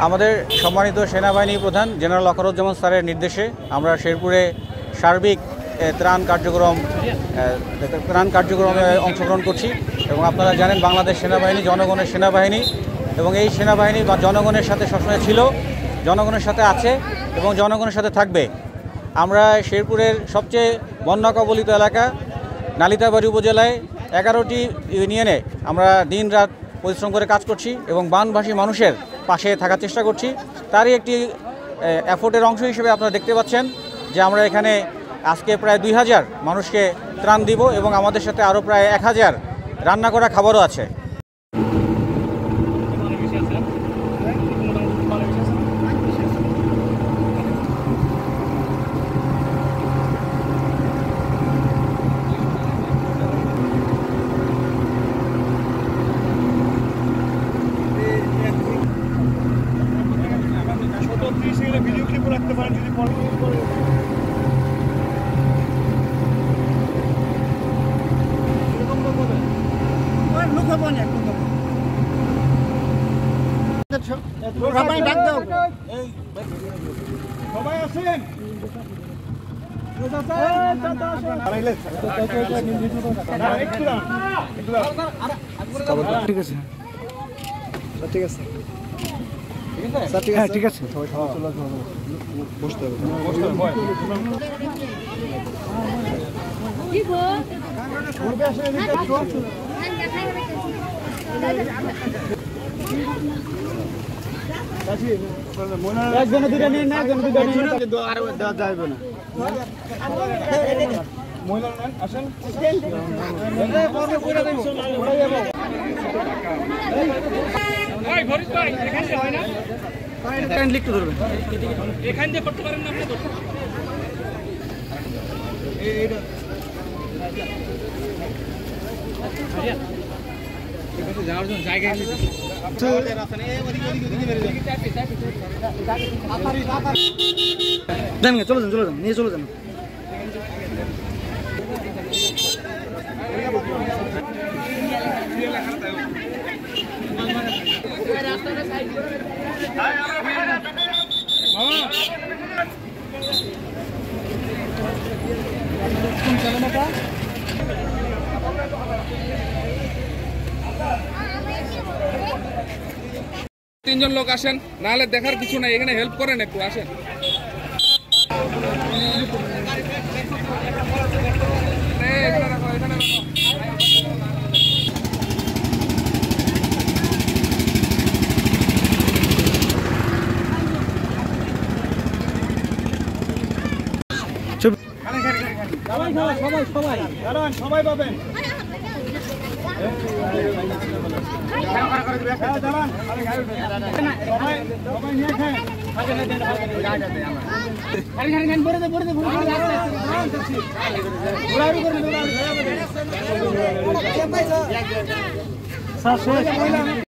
আমাদের সম্মানিত সেনাবাহিনী প্রধান জেনারেল ওয়াকারুজ্জামান স্যারের নির্দেশে আমরা শেরপুরে সার্বিক ত্রাণ কার্যক্রমে অংশগ্রহণ করছি এবং আপনারা জানেন বাংলাদেশ সেনাবাহিনী জনগণের সেনাবাহিনী এবং এই সেনাবাহিনী বা জনগণের সাথে সবসময় ছিল, জনগণের সাথে আছে এবং জনগণের সাথে থাকবে। আমরা শেরপুরের সবচেয়ে বন্যা কবলিত এলাকা নালিতাবাড়ি উপজেলায় 11টি ইউনিয়নে আমরা দিন রাত পরিশ্রম করে কাজ করছি এবং বানভাসী মানুষের পাশে থাকার চেষ্টা করছি। তারই একটি এফোর্টের অংশ হিসেবে আপনারা দেখতে পাচ্ছেন যে আমরা এখানে আজকে প্রায় 2000 মানুষকে ত্রাণ দিব এবং আমাদের সাথে আরও প্রায় 1000 রান্না করা খাবারও আছে। ভিডিও ক্লিপ রাখতে পারেন যদি সবাই আসেন ঠিক আছে ঠিক আছে ঠিক আছে বসতে হবে একজনে দুটো নিন না, একজনে দুটো নিন আর দেওয়া যাবে না। মহিলা নেন, আসেন লিখতে ধরবেন এখান দিয়ে করতে পারেন না আপনি যাওয়ার জন্য জায়গায় চলে যান নিয়ে চলে যান। তিনজন লোক আসেন, নাহলে দেখার কিছু নাই, এখানে হেল্প করেন একটু, আসেন। সবাই পাবেন সবাই